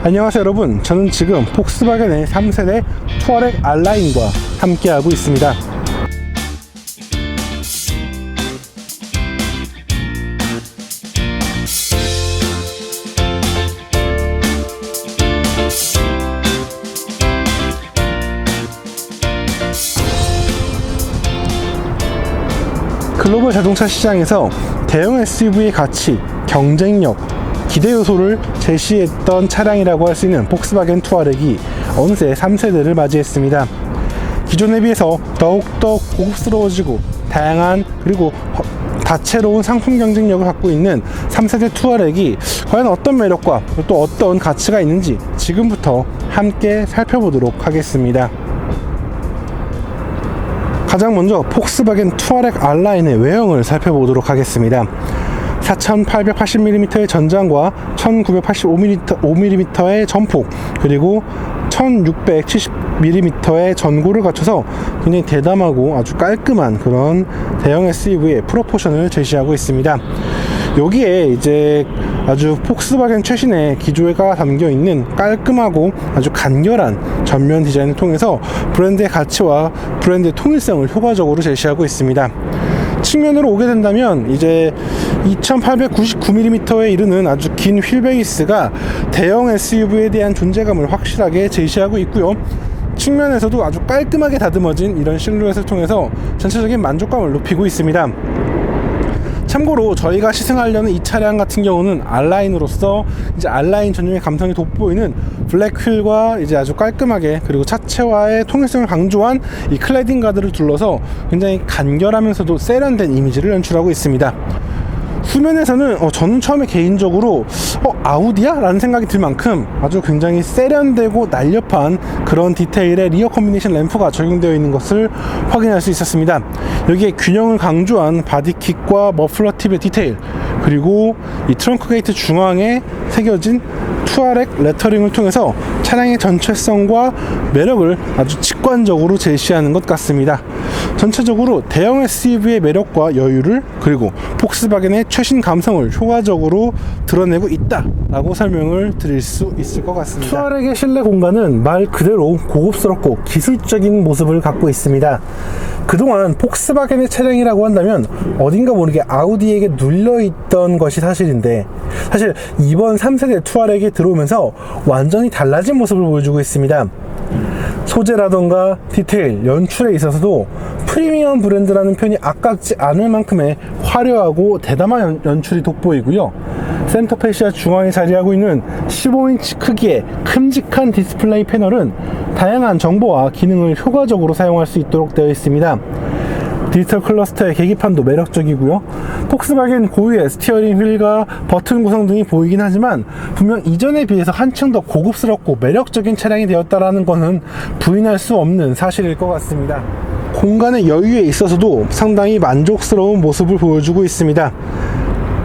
안녕하세요 여러분, 저는 지금 폭스바겐의 3세대 투아렉 알라인과 함께하고 있습니다. 글로벌 자동차 시장에서 대형 SUV의 가치, 경쟁력, 기대 요소를 제시했던 차량이라고 할 수 있는 폭스바겐 투아렉이 어느새 3세대를 맞이했습니다. 기존에 비해서 더욱더 고급스러워지고 다양한 그리고 다채로운 상품 경쟁력을 갖고 있는 3세대 투아렉이 과연 어떤 매력과 또 어떤 가치가 있는지 지금부터 함께 살펴보도록 하겠습니다. 가장 먼저 폭스바겐 투아렉 알라인의 외형을 살펴보도록 하겠습니다. 4880mm의 전장과 1985mm의 전폭, 그리고 1670mm의 전고를 갖춰서 굉장히 대담하고 아주 깔끔한 그런 대형 SUV의 프로포션을 제시하고 있습니다. 여기에 이제 아주 폭스바겐 최신의 기조가 담겨 있는 깔끔하고 아주 간결한 전면 디자인을 통해서 브랜드의 가치와 브랜드의 통일성을 효과적으로 제시하고 있습니다. 측면으로 오게 된다면 이제 2899mm에 이르는 아주 긴 휠베이스가 대형 SUV에 대한 존재감을 확실하게 제시하고 있고요. 측면에서도 아주 깔끔하게 다듬어진 이런 실루엣을 통해서 전체적인 만족감을 높이고 있습니다. 참고로 저희가 시승하려는 이 차량 같은 경우는 알라인으로서 이제 알라인 전용의 감성이 돋보이는 블랙 휠과 이제 아주 깔끔하게 그리고 차체와의 통일성을 강조한 이 클래딩 가드를 둘러서 굉장히 간결하면서도 세련된 이미지를 연출하고 있습니다. 후면에서는 저는 처음에 개인적으로 아우디야? 라는 생각이 들 만큼 아주 굉장히 세련되고 날렵한 그런 디테일의 리어 컴비네이션 램프가 적용되어 있는 것을 확인할 수 있었습니다. 여기에 균형을 강조한 바디킥과 머플러 팁의 디테일, 그리고 이 트렁크 게이트 중앙에 새겨진 투아렉 레터링을 통해서 차량의 전체성과 매력을 아주 직관적으로 제시하는 것 같습니다. 전체적으로 대형 SUV의 매력과 여유를, 그리고 폭스바겐의 최신 감성을 효과적으로 드러내고 있다라고 설명을 드릴 수 있을 것 같습니다. 투아렉의 실내 공간은 말 그대로 고급스럽고 기술적인 모습을 갖고 있습니다. 그동안 폭스바겐의 차량이라고 한다면 어딘가 모르게 아우디에게 눌려있던 것이 사실인데, 사실 이번 3세대 투아렉이 들어오면서 완전히 달라진 모습을 보여주고 있습니다. 소재라던가 디테일, 연출에 있어서도 프리미엄 브랜드라는 표현이 아깝지 않을 만큼의 화려하고 대담한 연출이 돋보이고요. 센터 페시아 중앙에 자리하고 있는 15인치 크기의 큼직한 디스플레이 패널은 다양한 정보와 기능을 효과적으로 사용할 수 있도록 되어 있습니다. 디지털 클러스터의 계기판도 매력적이고요. 폭스바겐 고유의 스티어링 휠과 버튼 구성 등이 보이긴 하지만 분명 이전에 비해서 한층 더 고급스럽고 매력적인 차량이 되었다라는 것은 부인할 수 없는 사실일 것 같습니다. 공간의 여유에 있어서도 상당히 만족스러운 모습을 보여주고 있습니다.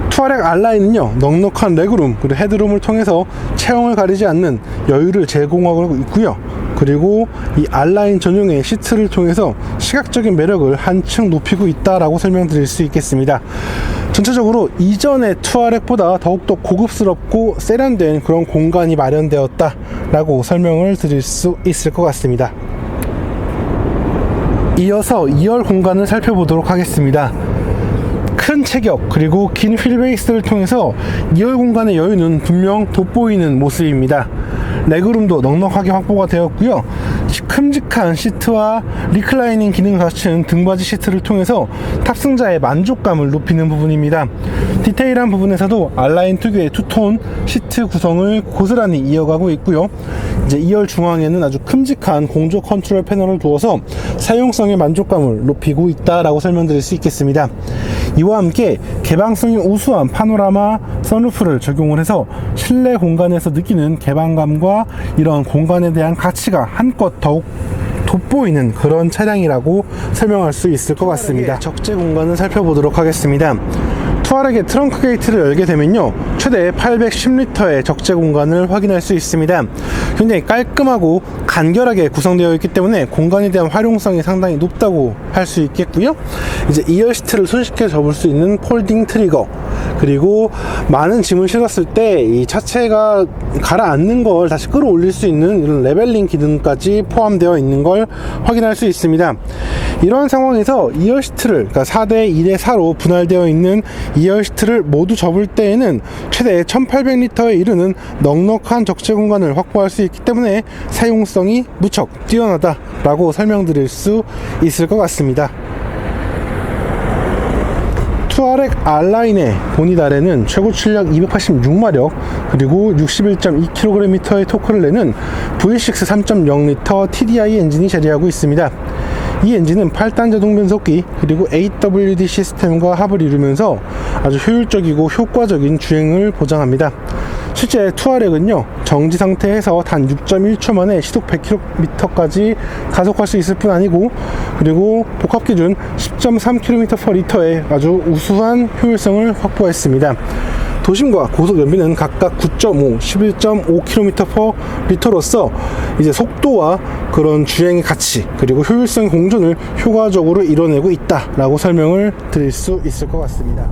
투아렉 알라인은요, 넉넉한 레그룸 그리고 헤드룸을 통해서 체형을 가리지 않는 여유를 제공하고 있고요. 그리고 이 알라인 전용의 시트를 통해서 시각적인 매력을 한층 높이고 있다라고 설명드릴 수 있겠습니다. 전체적으로 이전의 투아렉보다 더욱더 고급스럽고 세련된 그런 공간이 마련되었다라고 설명을 드릴 수 있을 것 같습니다. 이어서 2열 공간을 살펴보도록 하겠습니다. 큰 체격 그리고 긴 휠베이스를 통해서 2열 공간의 여유는 분명 돋보이는 모습입니다. 레그룸도 넉넉하게 확보가 되었고요. 큼직한 시트와 리클라이닝 기능을 갖춘 등받이 시트를 통해서 탑승자의 만족감을 높이는 부분입니다. 디테일한 부분에서도 알라인 특유의 투톤 시트 구성을 고스란히 이어가고 있고요. 이제 2열 중앙에는 아주 큼직한 공조 컨트롤 패널을 두어서 사용성의 만족감을 높이고 있다라고 설명드릴 수 있겠습니다. 이와 함께 개방성이 우수한 파노라마 선루프를 적용을 해서 실내 공간에서 느끼는 개방감과 이런 공간에 대한 가치가 한껏 더욱 돋보이는 그런 차량이라고 설명할 수 있을 것 같습니다. 적재 공간을 살펴보도록 하겠습니다. 투아렉의 트렁크 게이트를 열게 되면요, 최대 810리터의 적재 공간을 확인할 수 있습니다. 굉장히 깔끔하고 간결하게 구성되어 있기 때문에 공간에 대한 활용성이 상당히 높다고 할 수 있겠고요. 이제 2열 시트를 손쉽게 접을 수 있는 폴딩 트리거, 그리고 많은 짐을 실었을 때 이 차체가 가라앉는 걸 다시 끌어올릴 수 있는 이런 레벨링 기능까지 포함되어 있는 걸 확인할 수 있습니다. 이러한 상황에서 2열 시트를, 그러니까 4대 2대 4로 분할되어 있는 2열 시트를 모두 접을 때에는 최대 1800리터에 이르는 넉넉한 적재 공간을 확보할 수 있기 때문에 사용성이 무척 뛰어나다라고 설명드릴 수 있을 것 같습니다. 투아렉 R라인의 본닛 아래는 최고 출력 286마력 그리고 61.2kgm의 토크를 내는 V6 3.0L TDI 엔진이 자리하고 있습니다. 이 엔진은 8단 자동 변속기 그리고 AWD 시스템과 합을 이루면서 아주 효율적이고 효과적인 주행을 보장합니다. 실제 투아렉은요, 정지 상태에서 단 6.1초 만에 시속 100km까지 가속할 수 있을 뿐 아니고, 그리고 복합 기준 10.3km/L의 아주 우수한 효율성을 확보했습니다. 도심과 고속 연비는 각각 9.5, 11.5km/L로서 이제 속도와 그런 주행의 가치 그리고 효율성의 공존을 효과적으로 이뤄내고 있다라고 설명을 드릴 수 있을 것 같습니다.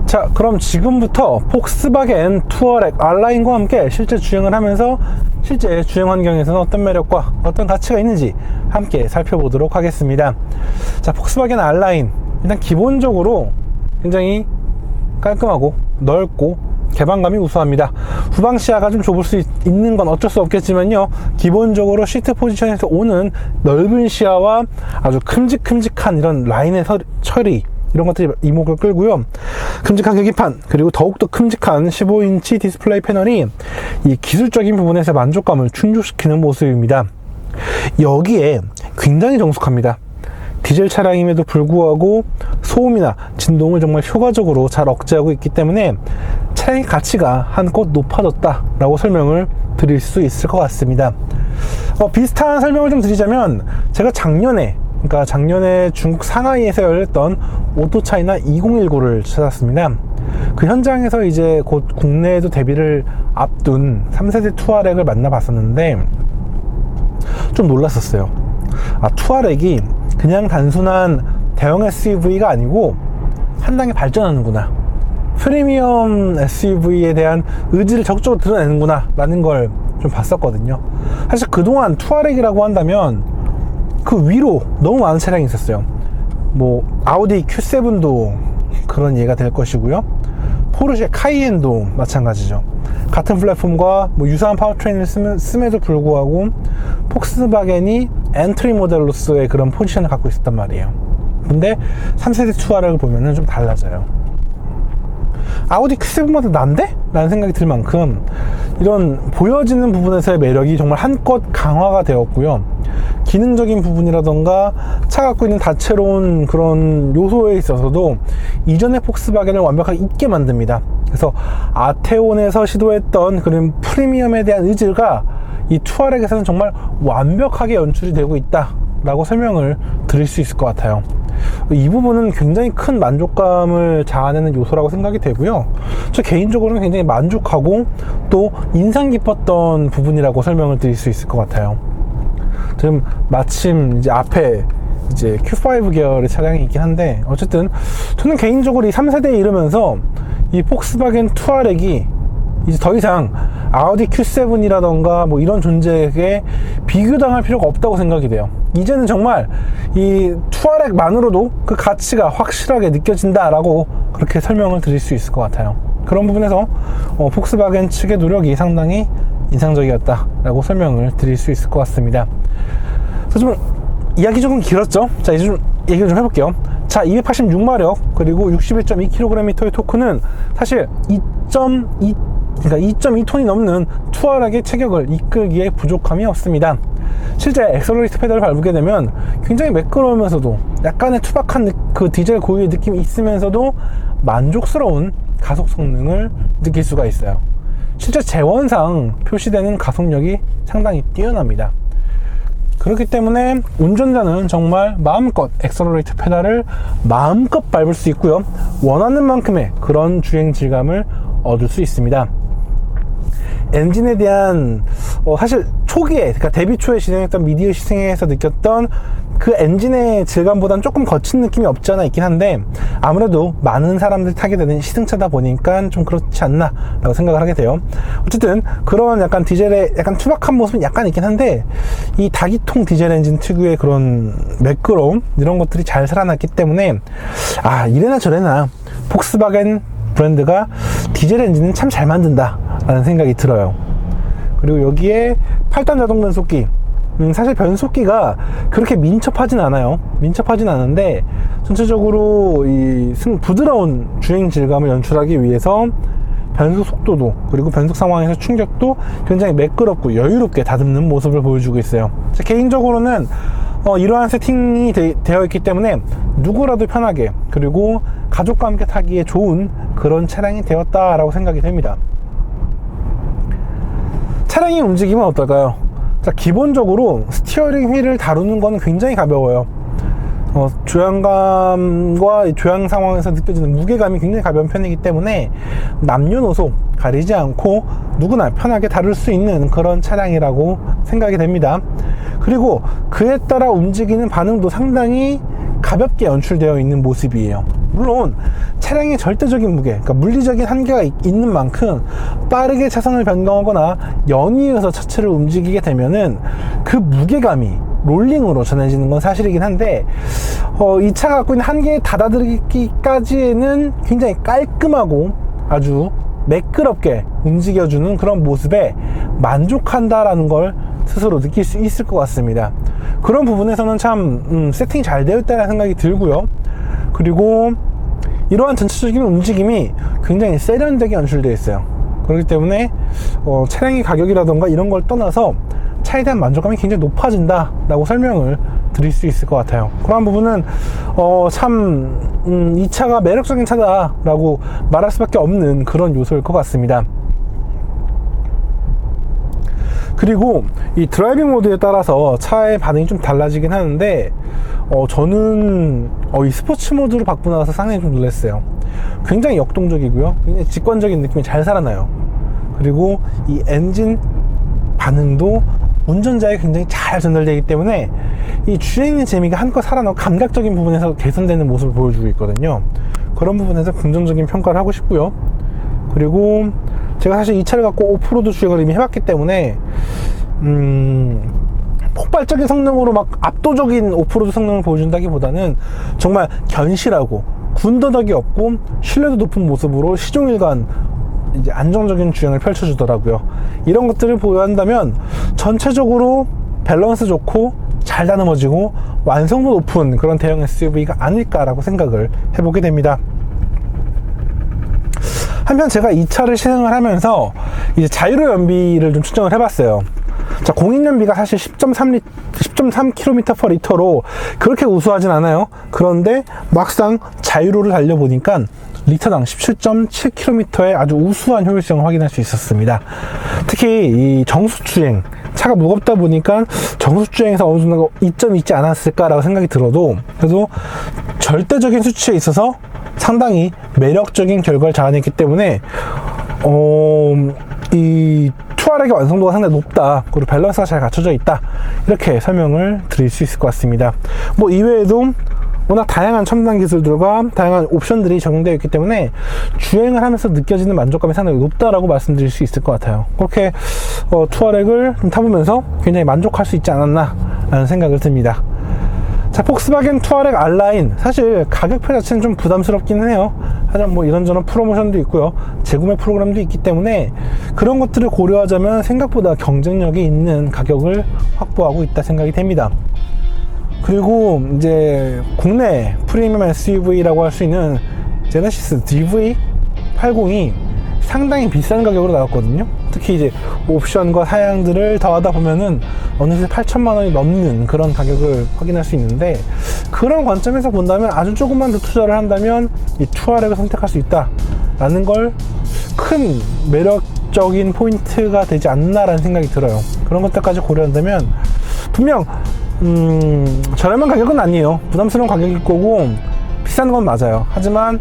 자, 그럼 지금부터 폭스바겐 투어렉 R라인과 함께 실제 주행을 하면서 실제 주행 환경에서는 어떤 매력과 어떤 가치가 있는지 함께 살펴보도록 하겠습니다. 자, 폭스바겐 R라인, 일단 기본적으로 굉장히 깔끔하고 넓고 개방감이 우수합니다. 후방 시야가 좀 좁을 수 있는 건 어쩔 수 없겠지만요, 기본적으로 시트 포지션에서 오는 넓은 시야와 아주 큼직큼직한 이런 라인의 처리, 이런 것들이 이목을 끌고요. 큼직한 계기판, 그리고 더욱더 큼직한 15인치 디스플레이 패널이 이 기술적인 부분에서 만족감을 충족시키는 모습입니다. 여기에 굉장히 정숙합니다. 디젤 차량임에도 불구하고 소음이나 진동을 정말 효과적으로 잘 억제하고 있기 때문에 차량의 가치가 한껏 높아졌다라고 설명을 드릴 수 있을 것 같습니다. 비슷한 설명을 좀 드리자면, 제가 작년에 중국 상하이에서 열렸던 오토차이나 2019를 찾았습니다. 그 현장에서 이제 곧 국내에도 데뷔를 앞둔 3세대 투아렉을 만나봤었는데 좀 놀랐었어요. 투아렉이 그냥 단순한 대형 SUV가 아니고 한 단계 발전하는구나, 프리미엄 SUV에 대한 의지를 적극적으로 드러내는구나 라는 걸 좀 봤었거든요. 사실 그동안 투아렉이라고 한다면 그 위로 너무 많은 차량이 있었어요. 뭐 아우디 Q7도 그런 예가 될 것이고요, 포르쉐 카이엔도 마찬가지죠. 같은 플랫폼과 뭐 유사한 파워트레인을 씀에도 불구하고 폭스바겐이 엔트리 모델로서의 그런 포지션을 갖고 있었단 말이에요. 근데 3세대 투아렉을 보면은 좀 달라져요. 아우디 Q7보다 난데? 라는 생각이 들 만큼 이런 보여지는 부분에서의 매력이 정말 한껏 강화가 되었고요. 기능적인 부분이라던가 차 갖고 있는 다채로운 그런 요소에 있어서도 이전의 폭스바겐을 완벽하게 잊게 만듭니다. 그래서 아테온에서 시도했던 그런 프리미엄에 대한 의지가 이 투아렉에서는 정말 완벽하게 연출이 되고 있다 라고 설명을 드릴 수 있을 것 같아요. 이 부분은 굉장히 큰 만족감을 자아내는 요소라고 생각이 되고요. 저 개인적으로는 굉장히 만족하고 또 인상 깊었던 부분이라고 설명을 드릴 수 있을 것 같아요. 지금 마침 이제 앞에 이제 Q5 계열의 차량이 있긴 한데, 어쨌든 저는 개인적으로 이 3세대에 이르면서 이 폭스바겐 투아렉이 이제 더 이상 아우디 Q7이라던가 뭐 이런 존재에게 비교당할 필요가 없다고 생각이 돼요. 이제는 정말 이 투아렉만으로도 그 가치가 확실하게 느껴진다라고 그렇게 설명을 드릴 수 있을 것 같아요. 그런 부분에서 폭스바겐 측의 노력이 상당히 인상적이었다라고 설명을 드릴 수 있을 것 같습니다. 그래서 좀 이야기 조금 길었죠? 자, 이제 좀 얘기를 좀 해볼게요. 자, 286마력 그리고 61.2kgm의 토크는 사실 2.2톤이 넘는 투아렉의 체격을 이끌기에 부족함이 없습니다. 실제 엑셀러레이터 페달을 밟게 되면 굉장히 매끄러우면서도 약간의 투박한 그 디젤 고유의 느낌이 있으면서도 만족스러운 가속 성능을 느낄 수가 있어요. 실제 재원상 표시되는 가속력이 상당히 뛰어납니다. 그렇기 때문에 운전자는 정말 마음껏 엑셀러레이터 페달을 마음껏 밟을 수 있고요. 원하는 만큼의 그런 주행 질감을 얻을 수 있습니다. 엔진에 대한 사실 초기에, 그러니까 데뷔 초에 진행했던 미디어 시승에서 느꼈던 그 엔진의 질감보다는 조금 거친 느낌이 없지 않아 있긴 한데, 아무래도 많은 사람들이 타게 되는 시승차다 보니까 좀 그렇지 않나 라고 생각을 하게 돼요. 어쨌든 그런 약간 디젤의 약간 투박한 모습은 약간 있긴 한데, 이 다기통 디젤 엔진 특유의 그런 매끄러움, 이런 것들이 잘 살아났기 때문에 이래나 저래나 폭스바겐 브랜드가 디젤 엔진은 참 잘 만든다 라는 생각이 들어요. 그리고 여기에 8단 자동 변속기, 사실 변속기가 그렇게 민첩하진 않아요. 민첩하진 않은데 전체적으로 이 부드러운 주행 질감을 연출하기 위해서 변속 속도도, 그리고 변속 상황에서 충격도 굉장히 매끄럽고 여유롭게 다듬는 모습을 보여주고 있어요. 개인적으로는 이러한 세팅이 되어 있기 때문에 누구라도 편하게, 그리고 가족과 함께 타기에 좋은 그런 차량이 되었다라고 생각이 됩니다. 차량의 움직임은 어떨까요? 자, 기본적으로 스티어링 휠을 다루는 거는 굉장히 가벼워요. 조향감과 조향 상황에서 느껴지는 무게감이 굉장히 가벼운 편이기 때문에 남녀노소 가리지 않고 누구나 편하게 다룰 수 있는 그런 차량이라고 생각이 됩니다. 그리고 그에 따라 움직이는 반응도 상당히 가볍게 연출되어 있는 모습이에요. 물론 차량의 절대적인 무게, 그러니까 물리적인 한계가 있는 만큼 빠르게 차선을 변경하거나 연이어서 차체를 움직이게 되면은 그 무게감이 롤링으로 전해지는 건 사실이긴 한데, 이 차가 갖고 있는 한계에 다다들기까지는 굉장히 깔끔하고 아주 매끄럽게 움직여주는 그런 모습에 만족한다라는 걸 스스로 느낄 수 있을 것 같습니다. 그런 부분에서는 참 세팅이 잘 되어 있다는 생각이 들고요. 그리고 이러한 전체적인 움직임이 굉장히 세련되게 연출되어 있어요. 그렇기 때문에 차량의 가격이라던가 이런 걸 떠나서 차에 대한 만족감이 굉장히 높아진다 라고 설명을 드릴 수 있을 것 같아요. 그런 부분은 이 차가 매력적인 차다 라고 말할 수밖에 없는 그런 요소일 것 같습니다. 그리고 이 드라이빙 모드에 따라서 차의 반응이 좀 달라지긴 하는데, 저는 이 스포츠 모드로 바꾸고 나서 상당히 좀 놀랐어요. 굉장히 역동적이고요, 굉장히 직관적인 느낌이 잘 살아나요. 그리고 이 엔진 반응도 운전자에 굉장히 잘 전달되기 때문에 이 주행의 재미가 한껏 살아나고 감각적인 부분에서 개선되는 모습을 보여주고 있거든요. 그런 부분에서 긍정적인 평가를 하고 싶고요. 그리고 제가 사실 이 차를 갖고 오프로드 주행을 이미 해봤기 때문에 폭발적인 성능으로 막 압도적인 오프로드 성능을 보여준다기보다는 정말 견실하고 군더더기 없고 신뢰도 높은 모습으로 시종일관 이제 안정적인 주행을 펼쳐주더라고요. 이런 것들을 보유한다면 전체적으로 밸런스 좋고 잘 다듬어지고 완성도 높은 그런 대형 SUV가 아닐까라고 생각을 해보게 됩니다. 한편 제가 이 차를 시승을 하면서 이제 자유로 연비를 좀 측정을 해봤어요. 자, 공인 연비가 사실 10.3km/L로 그렇게 우수하진 않아요. 그런데 막상 자유로를 달려보니까 리터당 17.7km의 아주 우수한 효율성을 확인할 수 있었습니다. 특히 이 정수주행, 차가 무겁다 보니까 정수주행에서 어느 정도 이점이 있지 않았을까라고 생각이 들어도, 그래도 절대적인 수치에 있어서 상당히 매력적인 결과를 자아냈기 때문에 이 투아렉의 완성도가 상당히 높다, 그리고 밸런스가 잘 갖춰져 있다, 이렇게 설명을 드릴 수 있을 것 같습니다. 뭐 이외에도 워낙 다양한 첨단 기술들과 다양한 옵션들이 적용되어 있기 때문에 주행을 하면서 느껴지는 만족감이 상당히 높다라고 말씀드릴 수 있을 것 같아요. 그렇게 투아렉을 좀 타보면서 굉장히 만족할 수 있지 않았나 라는 생각을 듭니다. 자, 폭스바겐 투아렉 R라인, 사실 가격표 자체는 좀 부담스럽기는 해요. 하지만 뭐 이런저런 프로모션도 있고요, 재구매 프로그램도 있기 때문에 그런 것들을 고려하자면 생각보다 경쟁력이 있는 가격을 확보하고 있다 생각이 됩니다. 그리고 이제 국내 프리미엄 SUV라고 할 수 있는 제네시스 DV80이 상당히 비싼 가격으로 나왔거든요. 특히 이제 옵션과 사양들을 더하다 보면은 어느새 8천만 원이 넘는 그런 가격을 확인할 수 있는데, 그런 관점에서 본다면 아주 조금만 더 투자를 한다면 이 투아렉을 선택할 수 있다라는 걸 큰 매력적인 포인트가 되지 않나라는 생각이 들어요. 그런 것들까지 고려한다면 분명 저렴한 가격은 아니에요. 부담스러운 가격일 거고 비싼 건 맞아요. 하지만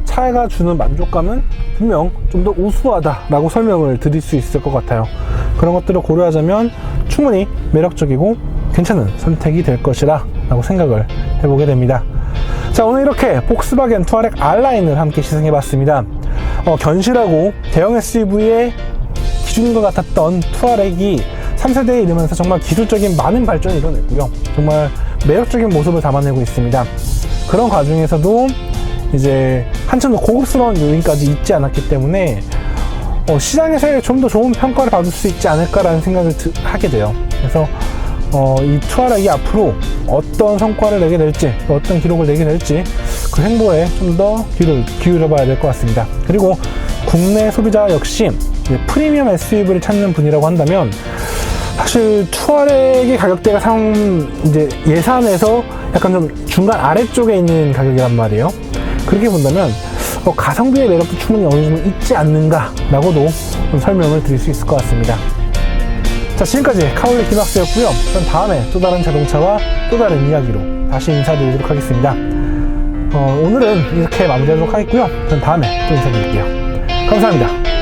차가 주는 만족감은 분명 좀 더 우수하다라고 설명을 드릴 수 있을 것 같아요. 그런 것들을 고려하자면 충분히 매력적이고 괜찮은 선택이 될 것이라 라고 생각을 해보게 됩니다. 자, 오늘 이렇게 폭스바겐 투아렉 R라인을 함께 시승해 봤습니다. 견실하고 대형 SUV의 기준인 것 같았던 투아렉이 3세대에 이르면서 정말 기술적인 많은 발전을 이뤄냈고요. 정말 매력적인 모습을 담아내고 있습니다. 그런 과정에서도 이제 한참 더 고급스러운 요인까지 있지 않았기 때문에 시장에서 좀 더 좋은 평가를 받을 수 있지 않을까라는 생각을 하게 돼요. 그래서 이 투아렉이 앞으로 어떤 성과를 내게 될지, 어떤 기록을 내게 될지 그 행보에 좀 더 귀를 기울여 봐야 될 것 같습니다. 그리고 국내 소비자 역시 프리미엄 SUV를 찾는 분이라고 한다면 사실 투아렉의 가격대가 이제 예산에서 약간 좀 중간 아래쪽에 있는 가격이란 말이에요. 그렇게 본다면 가성비의 매력도 충분히 어느 정도 있지 않는가라고도 좀 설명을 드릴 수 있을 것 같습니다. 자, 지금까지 카올리 김학수였고요. 전 다음에 또 다른 자동차와 또 다른 이야기로 다시 인사드리도록 하겠습니다. 오늘은 이렇게 마무리하도록 하겠고요. 전 다음에 또 인사드릴게요. 감사합니다.